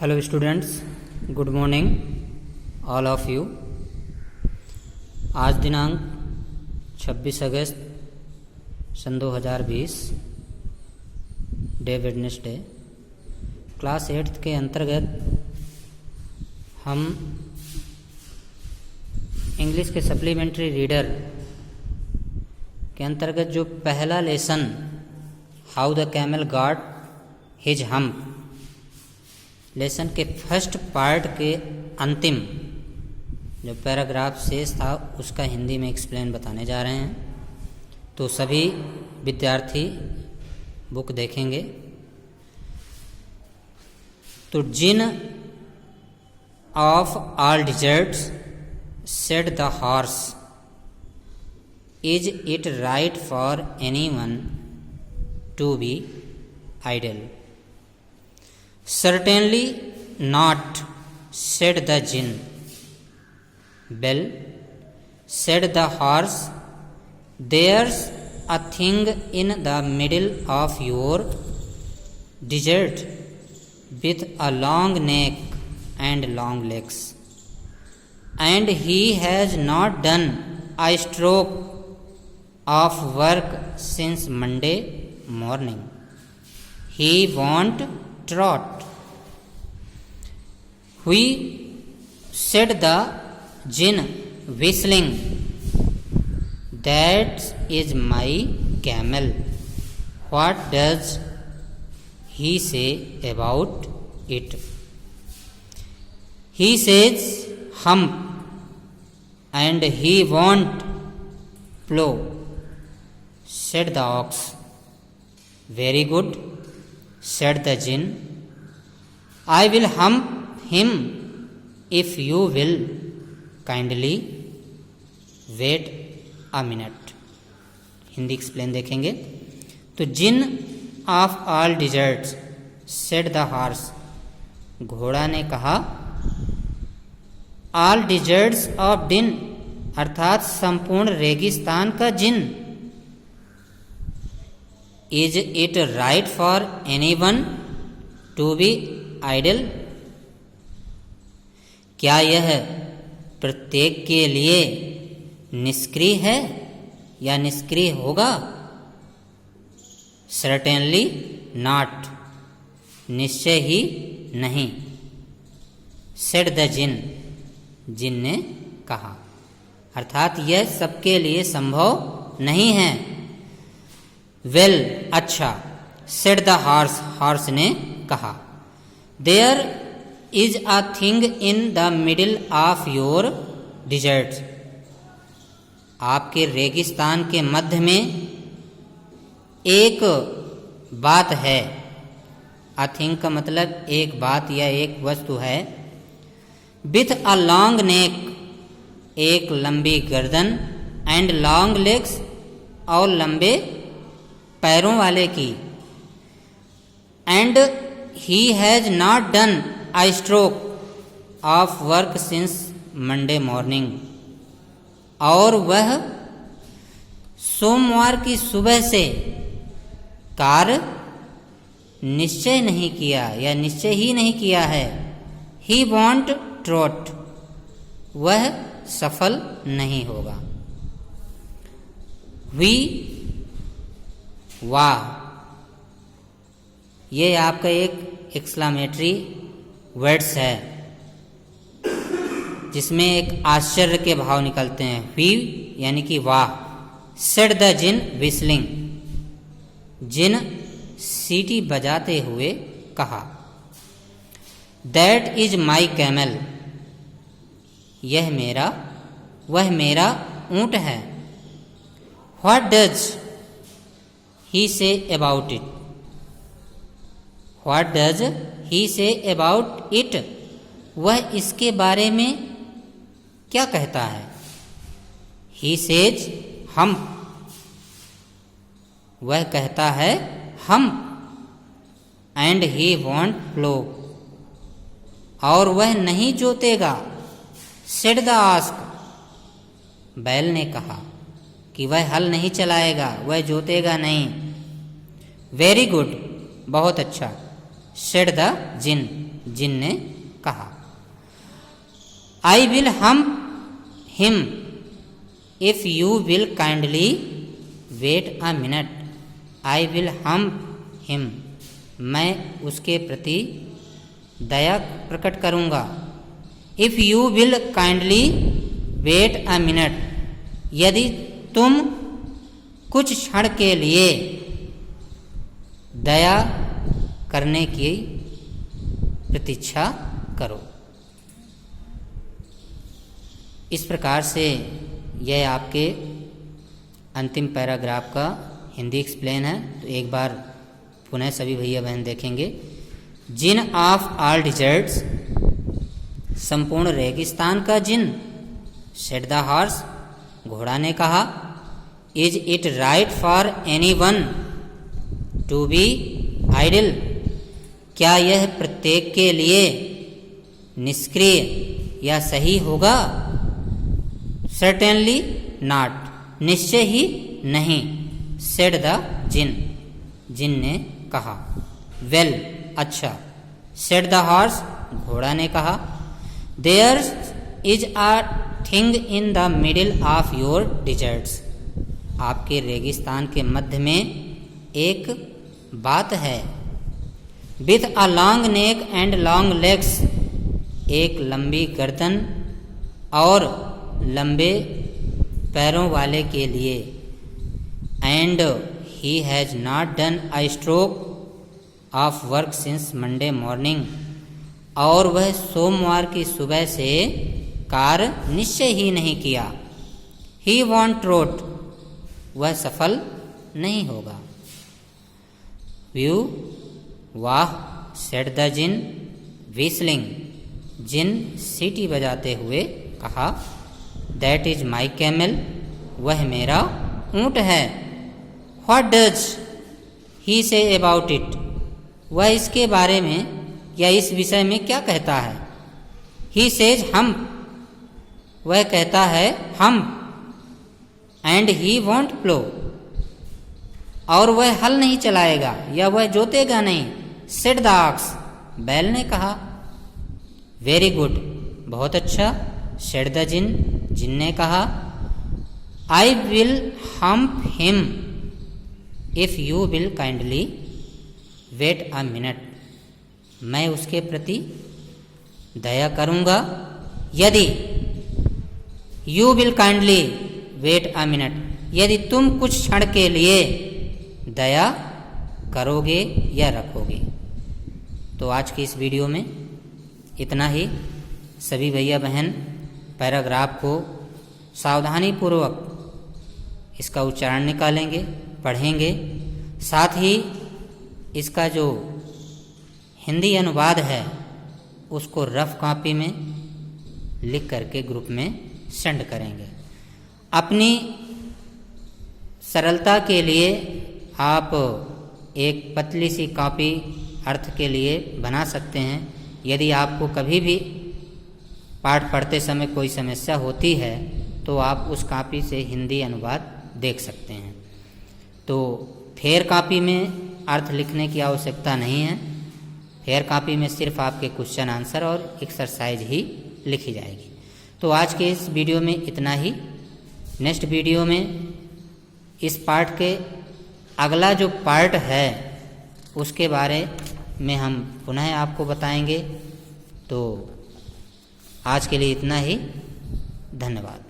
Hello students, good morning all of you. आज दिनांक 26 अगस्त सन 2020, day Wednesday, class 8th के अंतर्गत हम इंग्लिश के सप्लीमेंट्री रीडर के अंतर्गत जो पहला lesson how the camel got his hump, lesson के फर्स्ट पार्ट के अंतिम जो पैराग्राफ शेष था उसका हिंदी में एक्सप्लेन बताने जा रहे हैं। तो सभी विद्यार्थी बुक देखेंगे। तो jinn of all deserts said the horse, is it right for anyone to be idle? Certainly not, said the jinn. Well, said the horse, there's a thing in the middle of your desert with a long neck and long legs, and he has not done a stroke of work since Monday morning. He won't trot. We, said the jinn, whistling, that is my camel. What does he say about it? He says hump, and he won't plow, said the ox. Very good, said the jinn. I will hump him if you will kindly wait a minute. Hindi explain देखेंगे। तो jinn of all deserts said the horse, घोड़ा ने कहा, all desserts of डिन अर्थात संपूर्ण रेगिस्तान का जिन, is it right for anyone to be idle? क्या यह प्रत्येक के लिए निष्क्रिय है या निष्क्रिय होगा? सर्टेनली नॉट, निश्चय ही नहीं, सेड द जिन, जिन ने कहा, अर्थात यह सबके लिए संभव नहीं है। वेल, अच्छा, सेड द हॉर्स, हॉर्स ने कहा, there is a thing in the middle of your desert, आपके रेगिस्तान के मध्य में एक बात है। अ थिंग का मतलब एक बात या एक वस्तु है। विथ अ लॉन्ग नेक, एक लंबी गर्दन, एंड लॉन्ग लेग्स, और लंबे पैरों वाले की, and he has not done a stroke of work since Monday morning, और वह सोमवार की सुबह से कार्य निश्चय नहीं किया या निश्चय ही नहीं किया है। He won't trot, वह सफल नहीं होगा। We, वाह, ये आपका एक एक्सक्लामेटरी वर्ड्स है जिसमें एक आश्चर्य के भाव निकलते हैं। वी यानी कि वाह। सेड द जिन विस्लिंग, जिन सीटी बजाते हुए कहा, दैट इज माई कैमल, वह मेरा ऊंट है। What does he say about it, what does he say about it, वह इसके बारे में क्या कहता है। ही सेज हम, वह कहता है हम, एंड ही वॉन्ट प्लो, और वह नहीं जोतेगा। सेड द आस्क, बैल ने कहा कि वह हल नहीं चलाएगा, वह जोतेगा नहीं। वेरी गुड, बहुत अच्छा। सेड द जिन, जिन ने कहा। I will hump him if you will kindly wait a minute. I will hump him, मैं उसके प्रति दया प्रकट करूँगा। If you will kindly wait a minute, यदि तुम कुछ क्षण के लिए दया करने की प्रतीक्षा करो। इस प्रकार से यह आपके अंतिम पैराग्राफ का हिंदी एक्सप्लेन है। तो एक बार पुनः सभी भैया बहन देखेंगे। जिन ऑफ ऑल डिजर्ट्स, संपूर्ण रेगिस्तान का जिन। सेड द हॉर्स, घोड़ा ने कहा। Is it right for anyone to be idle, क्या यह प्रत्येक के लिए निष्क्रिय या सही होगा? सर्टेनली नॉट, निश्चय ही नहीं। सेड द जिन, जिन ने कहा। वेल, अच्छा। सेड द हॉर्स, घोड़ा ने कहा। There is a thing in the middle of your deserts, आपके रेगिस्तान के मध्य में एक बात है। With a long neck and long legs, एक लंबी गर्दन और लंबे पैरों वाले के लिए। And he has not done a stroke of work since Monday morning, और वह सोमवार की सुबह से कार्य निश्चय ही नहीं किया। ही वॉन्ट ट्रोट, वह सफल नहीं होगा। व्यू, वाह। सेड द जिन व्हिस्लिंग, जिन सीटी बजाते हुए कहा। दैट इज माई कैमल, वह मेरा ऊँट है। What does he say about it, वह इसके बारे में या इस विषय में क्या कहता है? ही सेज हम, वह कहता है हम। एंड ही वॉन्ट प्लो, और वह हल नहीं चलाएगा या वह जोतेगा नहीं। सेड द ऑक्स, बैल ने कहा। वेरी गुड, बहुत अच्छा। सेड द जिन, जिन ने कहा। I will hump him if you will kindly wait a minute, मैं उसके प्रति दया करूँगा यदि you will kindly wait a minute, यदि तुम कुछ क्षण के लिए दया करोगे या रखोगे। तो आज की इस वीडियो में इतना ही। सभी भैया बहन पैराग्राफ को सावधानी पूर्वक इसका उच्चारण निकालेंगे, पढ़ेंगे। साथ ही इसका जो हिंदी अनुवाद है उसको रफ कॉपी में लिख करके ग्रुप में सेंड करेंगे। अपनी सरलता के लिए आप एक पतली सी कॉपी अर्थ के लिए बना सकते हैं। यदि आपको कभी भी पाठ पढ़ते समय कोई समस्या होती है तो आप उस कॉपी से हिंदी अनुवाद देख सकते हैं। तो फेयर कॉपी में अर्थ लिखने की आवश्यकता नहीं है। फेयर कॉपी में सिर्फ आपके क्वेश्चन आंसर और एक्सरसाइज ही लिखी जाएगी। तो आज के इस वीडियो में इतना ही। नेक्स्ट वीडियो में इस पार्ट के अगला जो पार्ट है उसके बारे में हम पुनः आपको बताएंगे। तो आज के लिए इतना ही। धन्यवाद।